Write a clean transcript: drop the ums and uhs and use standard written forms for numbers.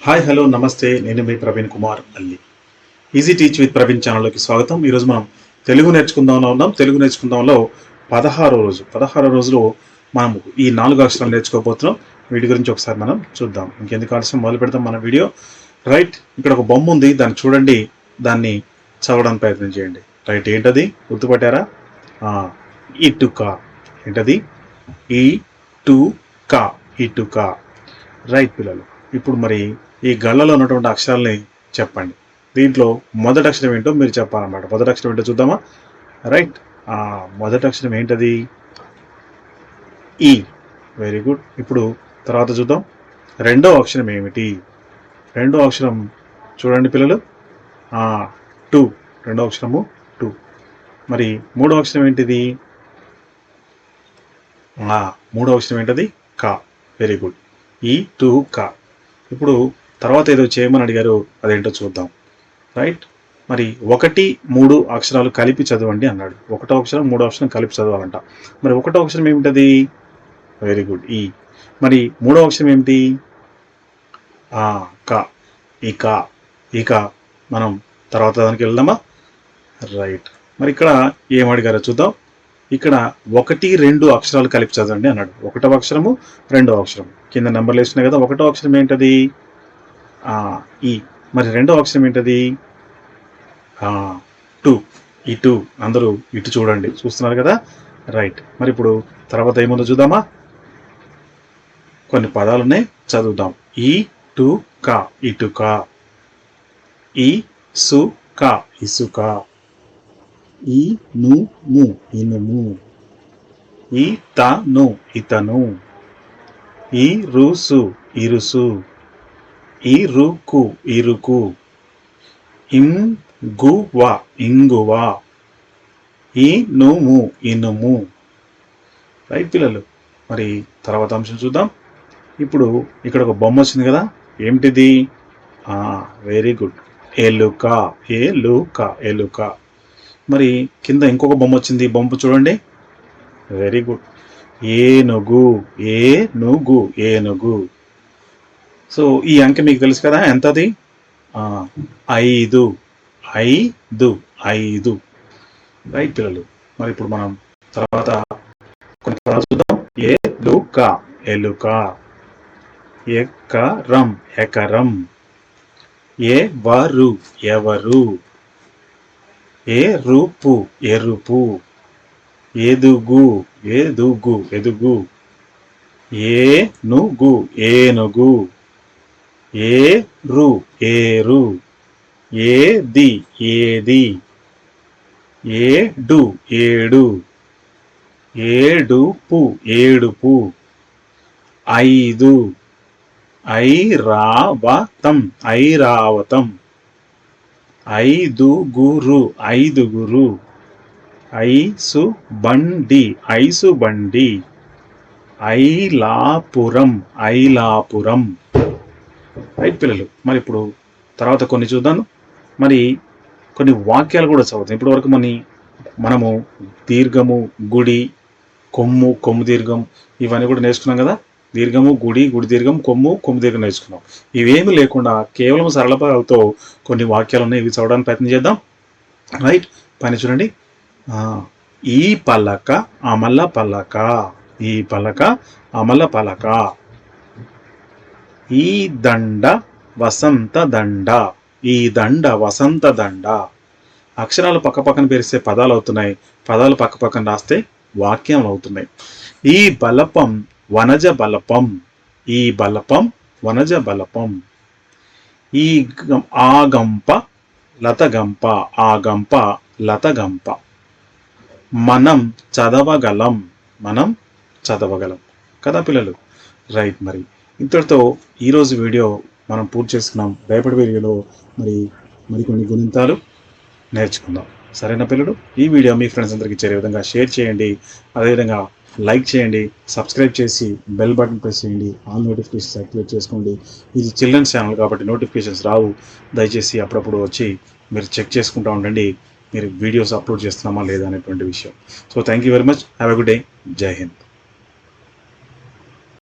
Hi hello నమస్తే, నేను మీ ప్రవీణ్ కుమార్ అల్లి. ఈజీ టీచ్ విత్ ప్రవీణ్ ఛానల్లోకి స్వాగతం. ఈరోజు మనం తెలుగు నేర్చుకుందాం. తెలుగు నేర్చుకుందాంలో 16 రోజులో మనం ఈ 4 అక్షరాలు నేర్చుకోబోతున్నాం. వీటి గురించి ఒకసారి మనం చూద్దాం. ఇంకెందుకు ఆలస్యం, మొదలు పెడతాం మన వీడియో. రైట్, ఇక్కడ ఒక బొమ్మ ఉంది, దాన్ని చూడండి, దాన్ని చదవడానికి ప్రయత్నం చేయండి. రైట్, ఏంటది గుర్తుపట్టారా? ఇటుక. ఏంటది? ఇటుక. రైట్ పిల్లలు, ఇప్పుడు మరి ఈ గళ్ళలో ఉన్నటువంటి అక్షరాలని చెప్పండి. దీంట్లో మొదటి అక్షరం ఏంటో మీరు చెప్పాలన్నమాట. మొదటి అక్షరం ఏంటో చూద్దామా? రైట్, మొదటి అక్షరం ఏంటది? ఈ. Very good. ఇప్పుడు తర్వాత చూద్దాం, రెండో అక్షరం ఏమిటి? రెండో అక్షరం చూడండి పిల్లలు, టు. రెండో అక్షరము టు. మరి మూడో అక్షరం ఏంటిది? మూడో అక్షరం ఏంటది? క. Very good. ఈ టు క. ఇప్పుడు తర్వాత ఏదో చేయమని అడిగారు, అదేంటో చూద్దాం. రైట్, మరి 1, 3 అక్షరాలు కలిపి చదవండి అన్నాడు. ఒకటో అక్షరం, మూడో అక్షరం కలిపి చదవాలంట. మరి ఒకటో అక్షరం ఏమిటది? వెరీ గుడ్, ఈ. మరి మూడో అక్షరం ఏమిటి? క. ఇక. మనం తర్వాత దానికి వెళ్దామా? రైట్, మరి ఇక్కడ ఏమడిగారో చూద్దాం. ఇక్కడ 1, 2 అక్షరాలు కలిపి చదవండి అన్నాడు. ఒకటో అక్షరము, రెండో అక్షరం. కింద నెంబర్లు వేస్తున్నాయి కదా. ఒకటో అక్షరం ఏంటది? ఈ. మరి రెండో అక్షరం ఏంటది? టు. ఇటు. అందరూ ఇటు చూడండి, చూస్తున్నారు కదా. రైట్, మరి ఇప్పుడు తర్వాత ఏముందో చూద్దామా? కొన్ని పదాలున్నాయి, చదువుదాం. ఈ టు క. ఇటుక. ఈ సు క. ఇసుక. ఈ ను ము. ఇనుము. ఈ త ను. ఇతను. ఈ రుసు. ఇరుసు. ఈ రుకు. ఇరుకు. ఇంగువ. ఇంగువ. ఈ నుము. ఇనుము. రైట్ పిల్లలు, మరి తర్వాత అంశం చూద్దాం. ఇప్పుడు ఇక్కడ ఒక బొమ్మ వచ్చింది కదా, ఏమిటిది? వెరీ గుడ్, ఎలుక. ఎలుక. మరి కింద ఇంకొక బొమ్మ వచ్చింది, బొమ్మ చూడండి. వెరీ గుడ్, ఏనుగు. ఏనుగు. సో ఈ అంకె మీకు తెలుసు కదా, ఎంతది? 5. రైట్ పిల్లలు, మరి ఇప్పుడు మనం తర్వాత కొన్ని పదాలు చూద్దాం. ఎలుక. ఎకరం. ఎవరు. ఎరుపు. ఎదుగు. ఏనుగు. ఏరు. ఏది. ఏడు. ఏడుపు. 5. ఐరావతం. 5. ఐసుబండి. ఐలాపురం. రైట్ పిల్లలు, మరి ఇప్పుడు తర్వాత కొన్ని చూద్దాం. మరి కొన్ని వాక్యాలు కూడా చదువుతాం. ఇప్పటి వరకు మనము దీర్ఘము, గుడి, కొమ్ము దీర్ఘం, ఇవన్నీ కూడా నేర్చుకున్నాం కదా. దీర్ఘము, గుడి దీర్ఘం, కొమ్ము దీర్ఘం నేర్చుకున్నాం. ఇవేమీ లేకుండా కేవలం సరళ పదాలతో కొన్ని వాక్యాలు ఉన్నాయి, ఇవి చదవడానికి ప్రయత్నం చేద్దాం. రైట్, పని చూడండి. ఈ పలక అమల పలక. ఈ పలక అమల పలక. ఈ దండ వసంత దండ. ఈ దండ వసంత దండ. అక్షరాలు పక్క పక్కన పేరిస్తే పదాలు అవుతున్నాయి, పదాలు పక్క పక్కన రాస్తే వాక్యం అవుతున్నాయి. ఈ బలపం వనజ బలపం. ఈ బలపం వనజ బలపం. ఈ ఆగంప లతగంప. ఆగంప లతగంప. మనం చదవగలం కదా పిల్లలు. రైట్, మరి ఇంతటితో ఈరోజు వీడియో మనం పూర్తి చేసుకున్నాం. రేపటి వీడియోలో మరికొన్ని గుణింతాలు నేర్చుకుందాం. సరేనా పిల్లలు? ఈ వీడియో మీ ఫ్రెండ్స్ అందరికీ చేరే విధంగా షేర్ చేయండి, అదేవిధంగా లైక్ చేయండి, సబ్స్క్రైబ్ చేసి బెల్ బటన్ ప్రెస్ చేయండి, ఆల్ నోటిఫికేషన్స్ యాక్టివేట్ చేసుకోండి. ఇది చిల్డ్రన్స్ ఛానల్ కాబట్టి నోటిఫికేషన్స్ రావు. దయచేసి అప్పుడప్పుడు వచ్చి మీరు చెక్ చేసుకుంటూ ఉండండి, మీరు వీడియోస్ అప్లోడ్ చేస్తున్నామా లేదా అనేటువంటి విషయం. So thank you very much. Have a good day. జై హింద్.